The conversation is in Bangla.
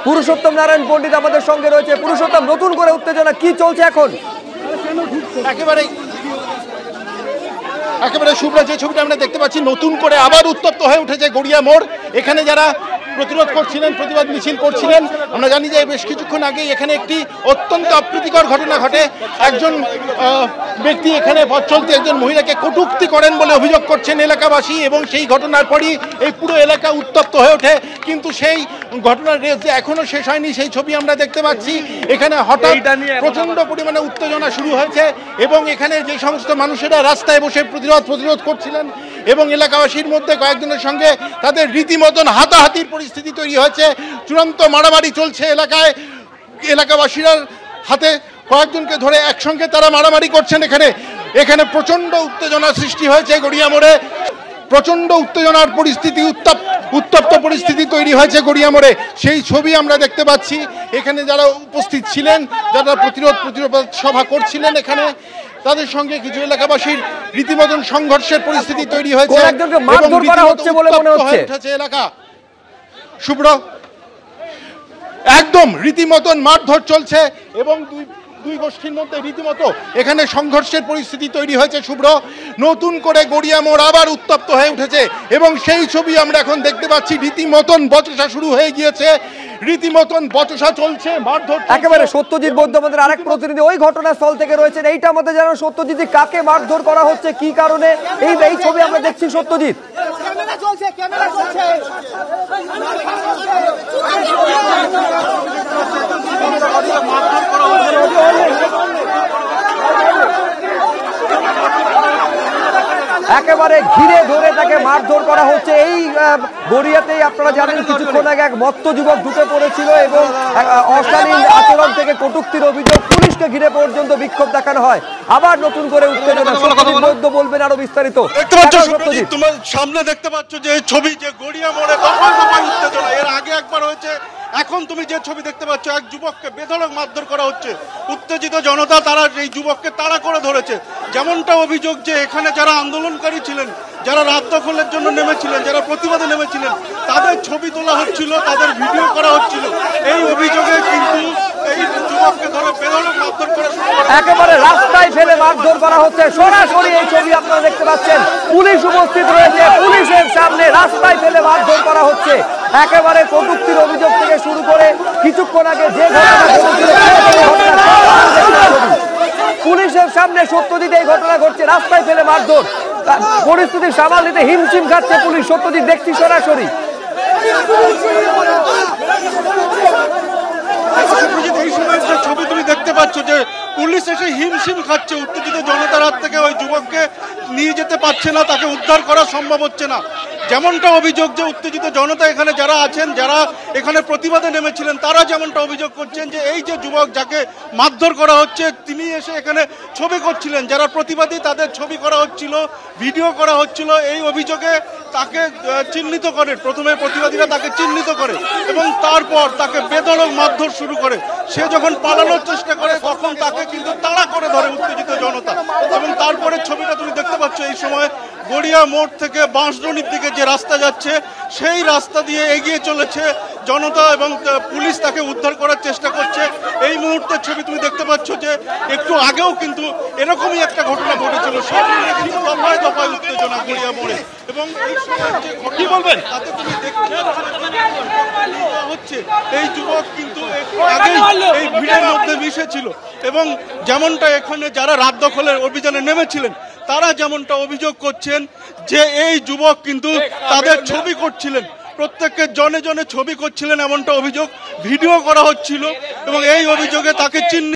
পুরুষোত্তম নারায়ণ পণ্ডিত আমাদের সঙ্গে রয়েছে। পুরুষোত্তম, নতুন করে উত্তেজনা কি চলছে এখন? একেবারে শুভ্র, যে ছবিটা আমরা দেখতে পাচ্ছি, নতুন করে আবার উত্তপ্ত হয়ে উঠেছে গড়িয়া মোড়। এখানে যারা প্রতিরোধ করছিলেন, প্রতিবাদ মিছিল করছিলেন, আমরা জানি যে বেশ কিছুক্ষণ আগে এখানে একটি অত্যন্ত অপ্রীতিকর ঘটনা ঘটে। একজন ব্যক্তি এখানে পথ চলতি একজন মহিলাকে কটূক্তি করেন বলে অভিযোগ করছেন এলাকাবাসী, এবং সেই ঘটনার পরই এই পুরো এলাকা উত্তপ্ত হয়ে ওঠে। কিন্তু সেই ঘটনার রেস যে এখনো শেষ হয়নি, সেই ছবি আমরা দেখতে পাচ্ছি। এখানে হঠাৎ প্রচন্ড পরিমাণে উত্তেজনা শুরু হয়েছে, এবং এখানে যে সমস্ত মানুষেরা রাস্তায় বসে প্রতিরোধ করছিলেন এবং এলাকাবাসীর মধ্যে কয়েকজনের সঙ্গে তাদের রীতিমতন হাতাহাতির পরিস্থিতি তৈরি হয়েছে। চূড়ান্ত মারামারি চলছে এলাকায়। এলাকাবাসীরা হাতে কয়েকজনকে ধরে একসঙ্গে তারা মারামারি করছেন। এখানে প্রচন্ড উত্তেজনা সৃষ্টি হয়েছে গড়িয়া মোড়ে। প্রচন্ড উত্তেজনার পরিস্থিতি, উত্তপ্ত পরিস্থিতি তৈরি হয়েছে গড়িয়া মোড়ে। সেই ছবি আমরা দেখতে পাচ্ছি। এখানে যারা উপস্থিত ছিলেন, যারা প্রতিরোধ সভা করছিলেন, এখানে তাদের সঙ্গে কিছু এলাকাবাসীর রীতিমতন সংঘর্ষের পরিস্থিতি তৈরি হয়েছে। এলাকা শুভ্র, একদম রীতিমতন মারধর চলছে, এবং দুই গোষ্ঠীর মধ্যে রীতিমতো এখানে সংঘর্ষের পরিস্থিতি তৈরি হয়েছে। শুভ্র, নতুন করে গড়িয়া মোড় আবার উত্তপ্ত হয়ে উঠেছে, এবং সেই ছবি আমরা এখন দেখতে পাচ্ছি। রীতিমতন বচসা শুরু হয়ে গিয়েছে, রীতিমতন বচসা চলছে, মারধর। একেবারে সত্যজিৎ বৈদ্য আমাদের আরেক প্রতিনিধি ওই ঘটনাস্থল থেকে রয়েছেন। এইটা আমাদের জানো সত্যজিৎ, কাকে মারধর করা হচ্ছে, কি কারণে এই ছবি আমরা দেখছি। সত্যজিৎ, একেবারে ঘিরে ধরে তাকে মারধর করা হচ্ছে। এই গড়িয়াতেই আপনারা জানেন কিছুক্ষণ আগে এক মত্ত যুবক ঢুকে পড়েছিল এবং অশালীন আচরণ থেকে কটূক্তির অভিযোগ, পুলিশকে ঘিরে পর্যন্ত বিক্ষোভ দেখানো হয়। আবার নতুন করে উত্তেজনা। সত্যজিৎ বৈদ্য বলবেন আরো বিস্তারিত। তোমার সামনে দেখতে পাচ্ছ যে ছবি, যে গড়িয়া মোড়ে দফায় দফায় উত্তেজনা। এর আগে একবার হয়েছে, এখন তুমি যে ছবি দেখতে পাচ্ছ, এক যুবককে বেধড়ক মারধর করা হচ্ছে। উত্তেজিত জনতা তারা এই যুবককে তাড়া করে ধরেছে। যেমনটা অভিযোগ যে এখানে যারা আন্দোলনকারী ছিলেন, যারা রাত দখলের জন্য নেমেছিলেন, যারা প্রতিবাদে নেমেছিলেন, তাদের ছবি তোলা হচ্ছিল, তাদের ভিডিও করা হচ্ছিল। এই অভিযোগে কিন্তু এই যুবককে ধরে বেধড়ক মারধর করে একেবারে রাস্তায় ফেলে মারধর করা হচ্ছে। সরাসরি এই ছবি আপনারা দেখতে পাচ্ছেন। পুলিশ উপস্থিত রয়েছে, পুলিশের সামনে রাস্তায় ফেলে মারধর করা হচ্ছে। একেবারে কটূক্তির অভিযোগ থেকে শুরু করে কিছুক্ষণ আগে যে ঘটনা ঘটেছিল, পুলিশের সামনে সত্যজিৎ এই ঘটনা ঘটছে। রাস্তায় ফেলে মারধর, পরিস্থিতি সামাল দিতে হিমশিম খাচ্ছে পুলিশ। সত্যজিৎ দেখছি সরাসরি। এই সময় যে ছবি তুমি দেখতে পাচ্ছ, যে পুলিশ এসে হিমশিম খাচ্ছে। উত্তেজিত জনতার হাত থেকে ওই যুবককে নিয়ে যেতে পারছে না, তাকে উদ্ধার করা সম্ভব হচ্ছে না। যেমনটা অভিযোগ যে উত্তেজিত জনতা এখানে যারা আছেন, যারা এখানে প্রতিবাদে নেমেছিলেন, তারা যেমনটা অভিযোগ করছেন যে এই যে যুবক যাকে মারধর করা হচ্ছে, তিনি এসে এখানে ছবি করছিলেন। যারা প্রতিবাদী তাদের ছবি করা হচ্ছিল, ভিডিও করা হচ্ছিল। এই অভিযোগে তাকে চিহ্নিত করে, প্রথমে প্রতিবাদীরা তাকে চিহ্নিত করে এবং তারপর তাকে বেধড়ক মারধর শুরু করে। সে যখন পালানোর চেষ্টা করে তখন তাকে কিন্তু তাড়া করে ধরে উত্তেজিত জনতা। এবং তারপরে ছবিটা তুমি দেখতে পাচ্ছ, এই সময় গড়িয়া মোড় থেকে বাঁশডনির দিকে যে রাস্তা যাচ্ছে, সেই রাস্তা দিয়ে এগিয়ে চলেছে জনতা, এবং পুলিশ তাকে উদ্ধার করার চেষ্টা করছে। এই মুহূর্তের ছবি তুমি দেখতে পাচ্ছ যে একটু আগেও কিন্তু এরকমই একটা ঘটনা ঘটেছিল। সেই কিন্তু দফায় দফায় উত্তেজনা গড়িয়া মোড়ে। এবং এই সময় যে কি বলবেন, তাতে তুমি দেখতে হচ্ছে এই যুবক কিন্তু আগেই এই ভিড়ের মধ্যে মিশেছিল। এবং যেমনটা এখানে যারা রাত দখলের অভিযানে নেমেছিলেন, তারা যেমনটা অভিযোগ করছেন যে এই যুবক কিন্তু তাদের ছবি করছিলেন, প্রত্যেকের জনে জনে ছবি করছিলেন, এমনটা অভিযোগ, ভিডিও করা হচ্ছিল। এবং এই অভিযোগে তাকে চিহ্নিত